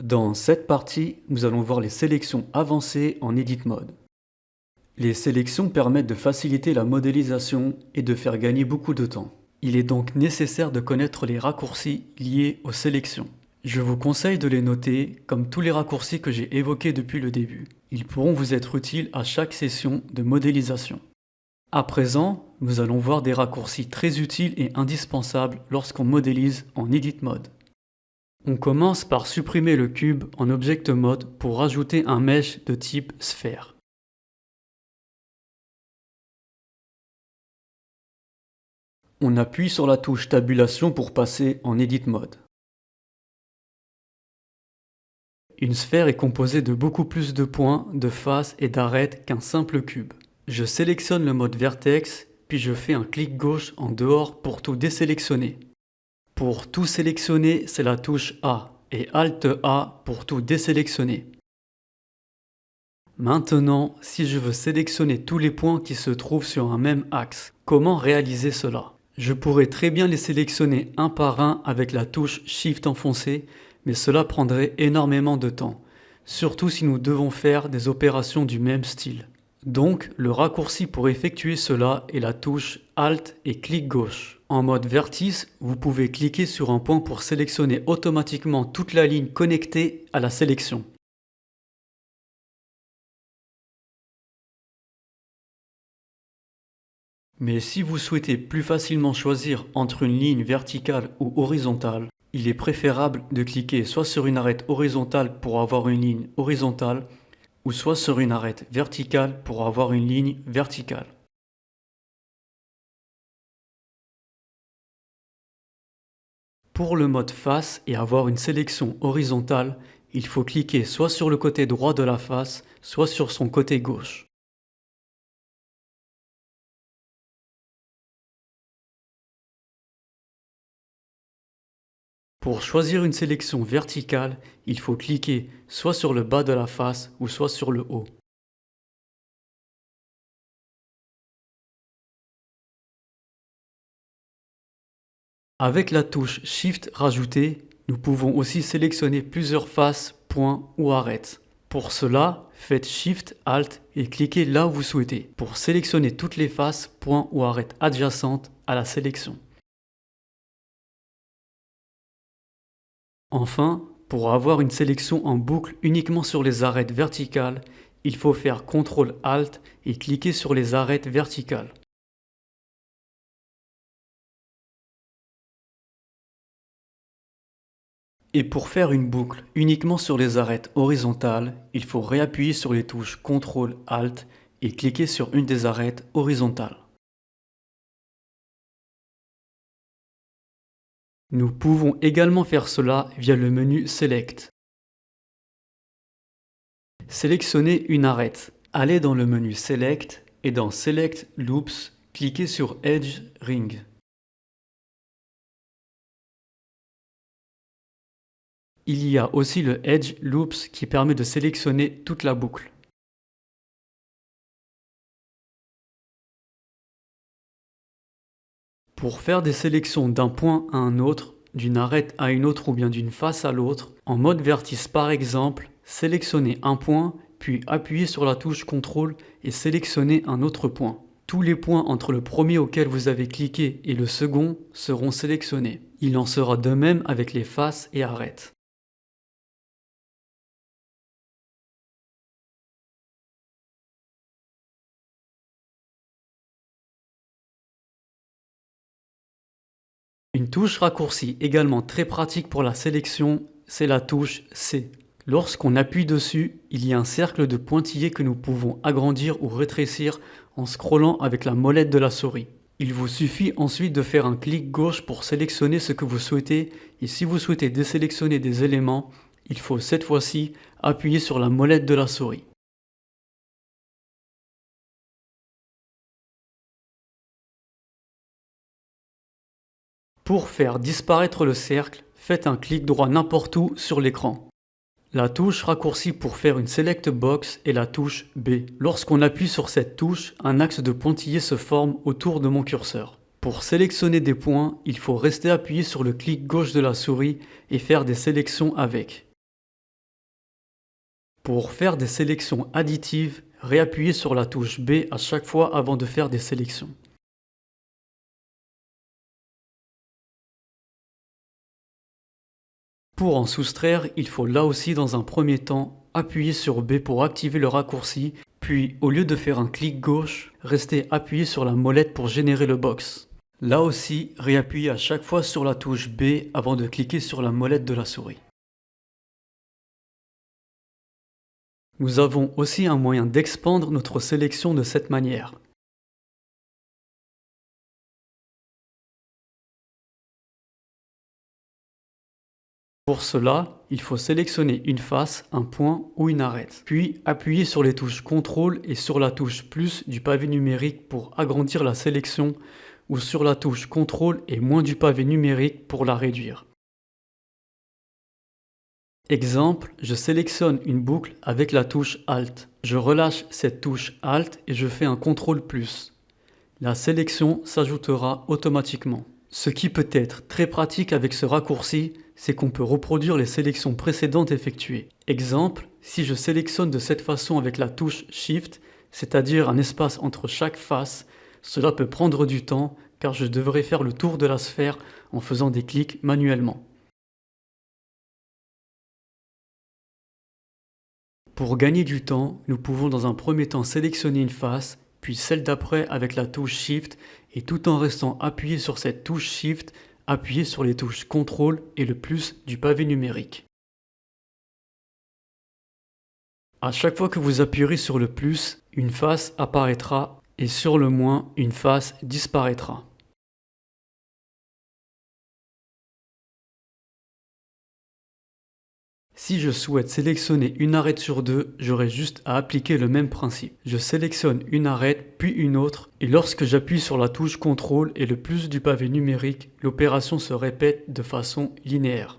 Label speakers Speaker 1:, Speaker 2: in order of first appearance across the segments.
Speaker 1: Dans cette partie, nous allons voir les sélections avancées en Edit Mode. Les sélections permettent de faciliter la modélisation et de faire gagner beaucoup de temps. Il est donc nécessaire de connaître les raccourcis liés aux sélections. Je vous conseille de les noter comme tous les raccourcis que j'ai évoqués depuis le début. Ils pourront vous être utiles à chaque session de modélisation. À présent, nous allons voir des raccourcis très utiles et indispensables lorsqu'on modélise en Edit Mode. On commence par supprimer le cube en Object Mode pour rajouter un mesh de type sphère. On appuie sur la touche Tabulation pour passer en Edit Mode. Une sphère est composée de beaucoup plus de points, de faces et d'arêtes qu'un simple cube. Je sélectionne le mode Vertex, puis je fais un clic gauche en dehors pour tout désélectionner. Pour tout sélectionner, c'est la touche A et Alt A pour tout désélectionner. Maintenant, si je veux sélectionner tous les points qui se trouvent sur un même axe, comment réaliser cela? Je pourrais très bien les sélectionner un par un avec la touche Shift enfoncée, mais cela prendrait énormément de temps, surtout si nous devons faire des opérations du même style. Donc, le raccourci pour effectuer cela est la touche Alt et clic gauche. En mode vertice, vous pouvez cliquer sur un point pour sélectionner automatiquement toute la ligne connectée à la sélection. Mais si vous souhaitez plus facilement choisir entre une ligne verticale ou horizontale, il est préférable de cliquer soit sur une arête horizontale pour avoir une ligne horizontale, ou soit sur une arête verticale pour avoir une ligne verticale. Pour le mode face et avoir une sélection horizontale, il faut cliquer soit sur le côté droit de la face, soit sur son côté gauche. Pour choisir une sélection verticale, il faut cliquer soit sur le bas de la face ou soit sur le haut. Avec la touche Shift rajoutée, nous pouvons aussi sélectionner plusieurs faces, points ou arêtes. Pour cela, faites Shift, Alt et cliquez là où vous souhaitez pour sélectionner toutes les faces, points ou arêtes adjacentes à la sélection. Enfin, pour avoir une sélection en boucle uniquement sur les arêtes verticales, il faut faire CTRL-ALT et cliquer sur les arêtes verticales. Et pour faire une boucle uniquement sur les arêtes horizontales, il faut réappuyer sur les touches CTRL-ALT et cliquer sur une des arêtes horizontales. Nous pouvons également faire cela via le menu Select. Sélectionnez une arête. Allez dans le menu Select et dans Select Loops, cliquez sur Edge Ring. Il y a aussi le Edge Loops qui permet de sélectionner toute la boucle. Pour faire des sélections d'un point à un autre, d'une arête à une autre ou bien d'une face à l'autre, en mode vertice par exemple, sélectionnez un point, puis appuyez sur la touche CTRL et sélectionnez un autre point. Tous les points entre le premier auquel vous avez cliqué et le second seront sélectionnés. Il en sera de même avec les faces et arêtes. Une touche raccourci également très pratique pour la sélection, c'est la touche C. Lorsqu'on appuie dessus, il y a un cercle de pointillés que nous pouvons agrandir ou rétrécir en scrollant avec la molette de la souris. Il vous suffit ensuite de faire un clic gauche pour sélectionner ce que vous souhaitez et si vous souhaitez désélectionner des éléments, il faut cette fois-ci appuyer sur la molette de la souris. Pour faire disparaître le cercle, faites un clic droit n'importe où sur l'écran. La touche raccourci pour faire une Select Box est la touche B. Lorsqu'on appuie sur cette touche, un axe de pointillés se forme autour de mon curseur. Pour sélectionner des points, il faut rester appuyé sur le clic gauche de la souris et faire des sélections avec. Pour faire des sélections additives, réappuyez sur la touche B à chaque fois avant de faire des sélections. Pour en soustraire, il faut là aussi dans un premier temps appuyer sur B pour activer le raccourci, puis au lieu de faire un clic gauche, restez appuyé sur la molette pour générer le box. Là aussi, réappuyez à chaque fois sur la touche B avant de cliquer sur la molette de la souris. Nous avons aussi un moyen d'expandre notre sélection de cette manière. Pour cela, il faut sélectionner une face, un point ou une arête, puis appuyer sur les touches CTRL et sur la touche plus du pavé numérique pour agrandir la sélection ou sur la touche CTRL et moins du pavé numérique pour la réduire. Exemple, je sélectionne une boucle avec la touche Alt. Je relâche cette touche Alt et je fais un CTRL+. La sélection s'ajoutera automatiquement. Ce qui peut être très pratique avec ce raccourci, c'est qu'on peut reproduire les sélections précédentes effectuées. Exemple, si je sélectionne de cette façon avec la touche Shift, c'est-à-dire un espace entre chaque face, cela peut prendre du temps car je devrais faire le tour de la sphère en faisant des clics manuellement. Pour gagner du temps, nous pouvons dans un premier temps sélectionner une face, puis celle d'après avec la touche Shift, et tout en restant appuyé sur cette touche Shift, appuyez sur les touches CTRL et le plus du pavé numérique. À chaque fois que vous appuierez sur le plus, une face apparaîtra et sur le moins, une face disparaîtra. Si je souhaite sélectionner une arête sur deux, j'aurai juste à appliquer le même principe. Je sélectionne une arête, puis une autre, et lorsque j'appuie sur la touche CTRL et le plus du pavé numérique, l'opération se répète de façon linéaire.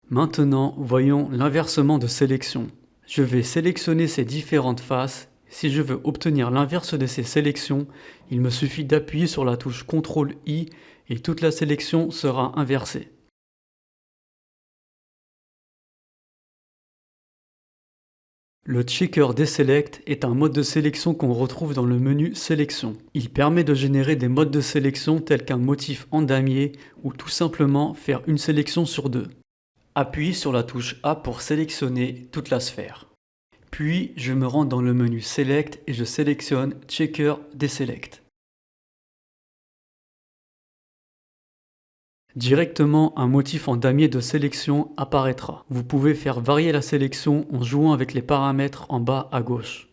Speaker 1: Maintenant, voyons l'inversement de sélection. Je vais sélectionner ces différentes faces. Si je veux obtenir l'inverse de ces sélections, il me suffit d'appuyer sur la touche CTRL-I et toute la sélection sera inversée. Le checker Deselect est un mode de sélection qu'on retrouve dans le menu Sélection. Il permet de générer des modes de sélection tels qu'un motif en damier ou tout simplement faire une sélection sur deux. Appuyez sur la touche A pour sélectionner toute la sphère. Puis, je me rends dans le menu Select et je sélectionne Checker Deselect. Directement, un motif en damier de sélection apparaîtra. Vous pouvez faire varier la sélection en jouant avec les paramètres en bas à gauche.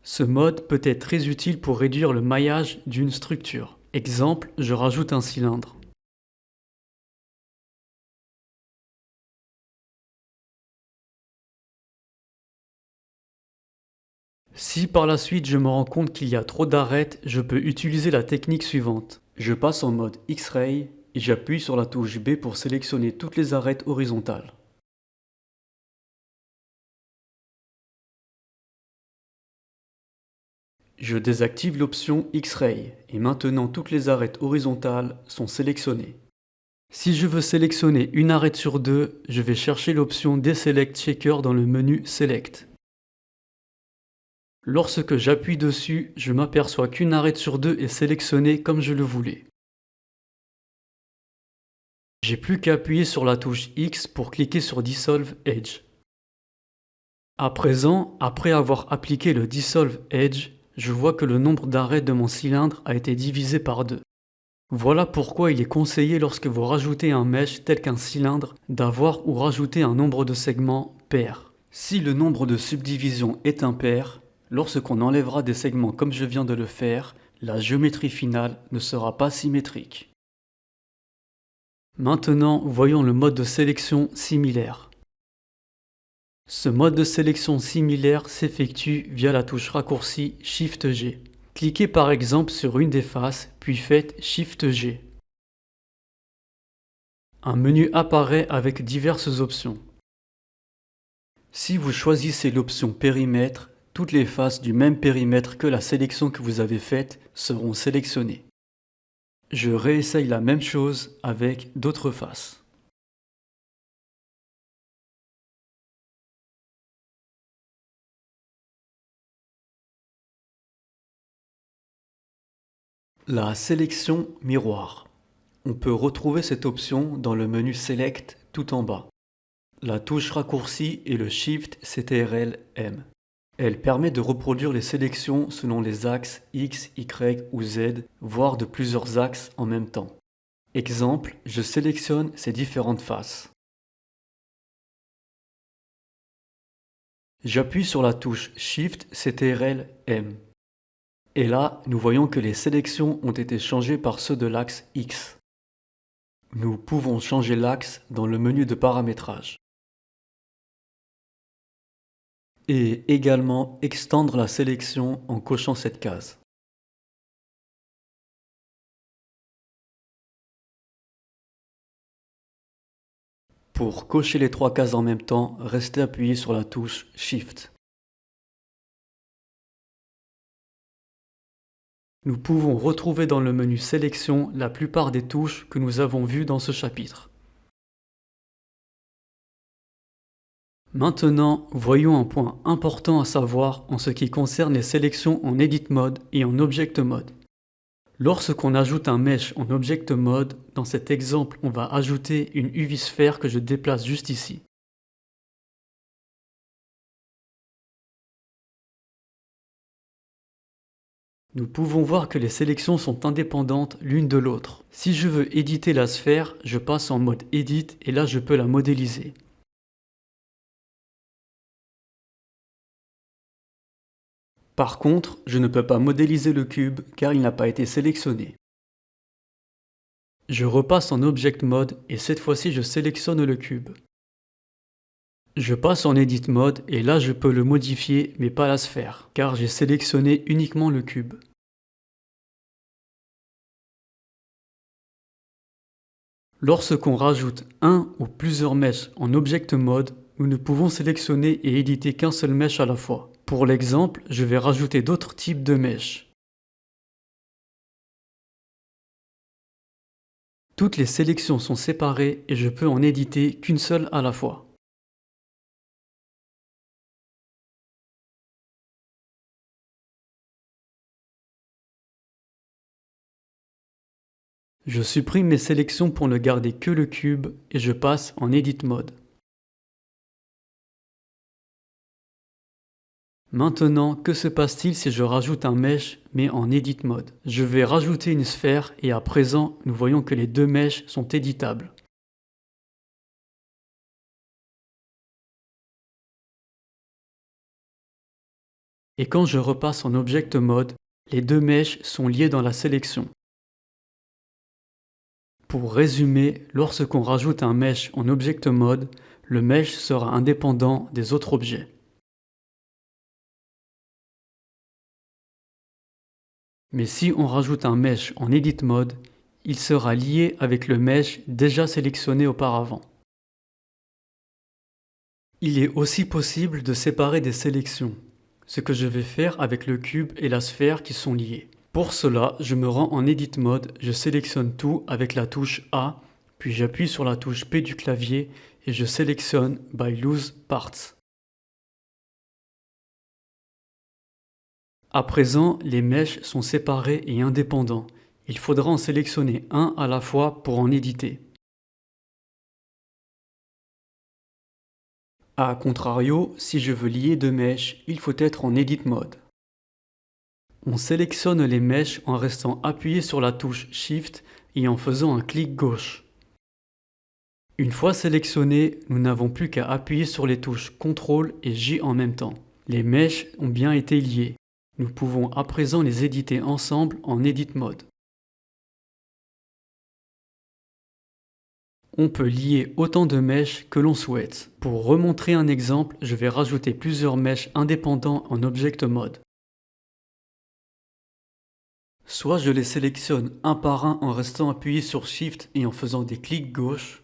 Speaker 1: Ce mode peut être très utile pour réduire le maillage d'une structure. Exemple, je rajoute un cylindre. Si par la suite je me rends compte qu'il y a trop d'arêtes, je peux utiliser la technique suivante. Je passe en mode X-Ray et j'appuie sur la touche B pour sélectionner toutes les arêtes horizontales. Je désactive l'option X-Ray et maintenant toutes les arêtes horizontales sont sélectionnées. Si je veux sélectionner une arête sur deux, je vais chercher l'option Deselect Checker dans le menu Select. Lorsque j'appuie dessus, je m'aperçois qu'une arête sur deux est sélectionnée comme je le voulais. J'ai plus qu'à appuyer sur la touche X pour cliquer sur Dissolve Edge. À présent, après avoir appliqué le Dissolve Edge, je vois que le nombre d'arêtes de mon cylindre a été divisé par 2. Voilà pourquoi il est conseillé lorsque vous rajoutez un mesh tel qu'un cylindre d'avoir ou rajouter un nombre de segments pair. Si le nombre de subdivisions est impair, lorsqu'on enlèvera des segments comme je viens de le faire, la géométrie finale ne sera pas symétrique. Maintenant, voyons le mode de sélection similaire. Ce mode de sélection similaire s'effectue via la touche raccourci Shift-G. Cliquez par exemple sur une des faces, puis faites Shift-G. Un menu apparaît avec diverses options. Si vous choisissez l'option périmètre, toutes les faces du même périmètre que la sélection que vous avez faite seront sélectionnées. je réessaye la même chose avec d'autres faces. La sélection miroir. On peut retrouver cette option dans le menu Select tout en bas. La touche raccourcie est le Shift CTRL M. Elle permet de reproduire les sélections selon les axes X, Y ou Z, voire de plusieurs axes en même temps. Exemple, je sélectionne ces différentes faces. J'appuie sur la touche Shift CTRL M. Et là, nous voyons que les sélections ont été changées par ceux de l'axe X. Nous pouvons changer l'axe dans le menu de paramétrage. Et également extendre la sélection en cochant cette case. Pour cocher les 3 cases en même temps, restez appuyé sur la touche Shift. Nous pouvons retrouver dans le menu Sélection la plupart des touches que nous avons vues dans ce chapitre. Maintenant, voyons un point important à savoir en ce qui concerne les sélections en Edit Mode et en Object Mode. Lorsqu'on ajoute un mesh en Object Mode, dans cet exemple, on va ajouter une UV sphère que je déplace juste ici. Nous pouvons voir que les sélections sont indépendantes l'une de l'autre. Si je veux éditer la sphère, je passe en mode Edit et là je peux la modéliser. Par contre, je ne peux pas modéliser le cube car il n'a pas été sélectionné. Je repasse en Object Mode et cette fois-ci je sélectionne le cube. Je passe en Edit Mode et là je peux le modifier mais pas la sphère car j'ai sélectionné uniquement le cube. Lorsqu'on rajoute un ou plusieurs meshes en Object Mode, nous ne pouvons sélectionner et éditer qu'un seul mesh à la fois. Pour l'exemple, je vais rajouter d'autres types de meshes. Toutes les sélections sont séparées et je peux en éditer qu'une seule à la fois. Je supprime mes sélections pour ne garder que le cube et je passe en Edit Mode. Maintenant, que se passe-t-il si je rajoute un mesh mais en Edit Mode? Je vais rajouter une sphère et à présent, nous voyons que les deux meshes sont éditables. Et quand je repasse en Object Mode, les deux meshes sont liés dans la sélection. Pour résumer, lorsqu'on rajoute un mesh en Object Mode, le mesh sera indépendant des autres objets. Mais si on rajoute un mesh en Edit Mode, il sera lié avec le mesh déjà sélectionné auparavant. Il est aussi possible de séparer des sélections, ce que je vais faire avec le cube et la sphère qui sont liés. Pour cela, je me rends en Edit Mode, je sélectionne tout avec la touche A, puis j'appuie sur la touche P du clavier et je sélectionne By Loose Parts. À présent, les meshes sont séparés et indépendants. Il faudra en sélectionner un à la fois pour en éditer. A contrario, si je veux lier deux meshes, il faut être en Edit Mode. On sélectionne les meshes en restant appuyé sur la touche Shift et en faisant un clic gauche. Une fois sélectionnés, nous n'avons plus qu'à appuyer sur les touches CTRL et J en même temps. Les meshes ont bien été liés. Nous pouvons à présent les éditer ensemble en Edit Mode. On peut lier autant de meshes que l'on souhaite. Pour remontrer un exemple, je vais rajouter plusieurs meshes indépendants en Object Mode. Soit je les sélectionne un par un en restant appuyé sur Shift et en faisant des clics gauche,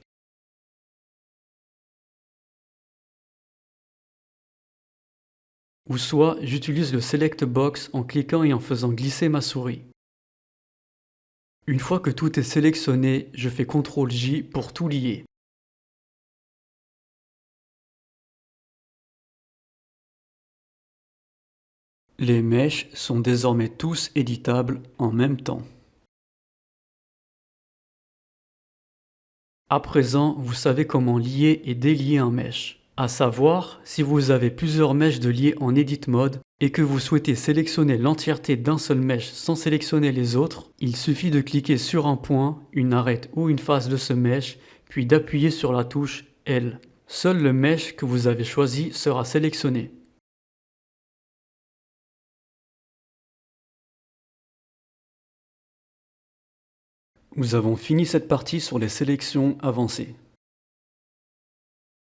Speaker 1: ou soit j'utilise le Select Box en cliquant et en faisant glisser ma souris. Une fois que tout est sélectionné, je fais CTRL-J pour tout lier. Les mèches sont désormais tous éditables en même temps. À présent, vous savez comment lier et délier un mesh. À savoir, si vous avez plusieurs mèches de lier en Edit Mode et que vous souhaitez sélectionner l'entièreté d'un seul mesh sans sélectionner les autres, il suffit de cliquer sur un point, une arête ou une face de ce mesh, puis d'appuyer sur la touche L. Seul le mesh que vous avez choisi sera sélectionné. Nous avons fini cette partie sur les sélections avancées.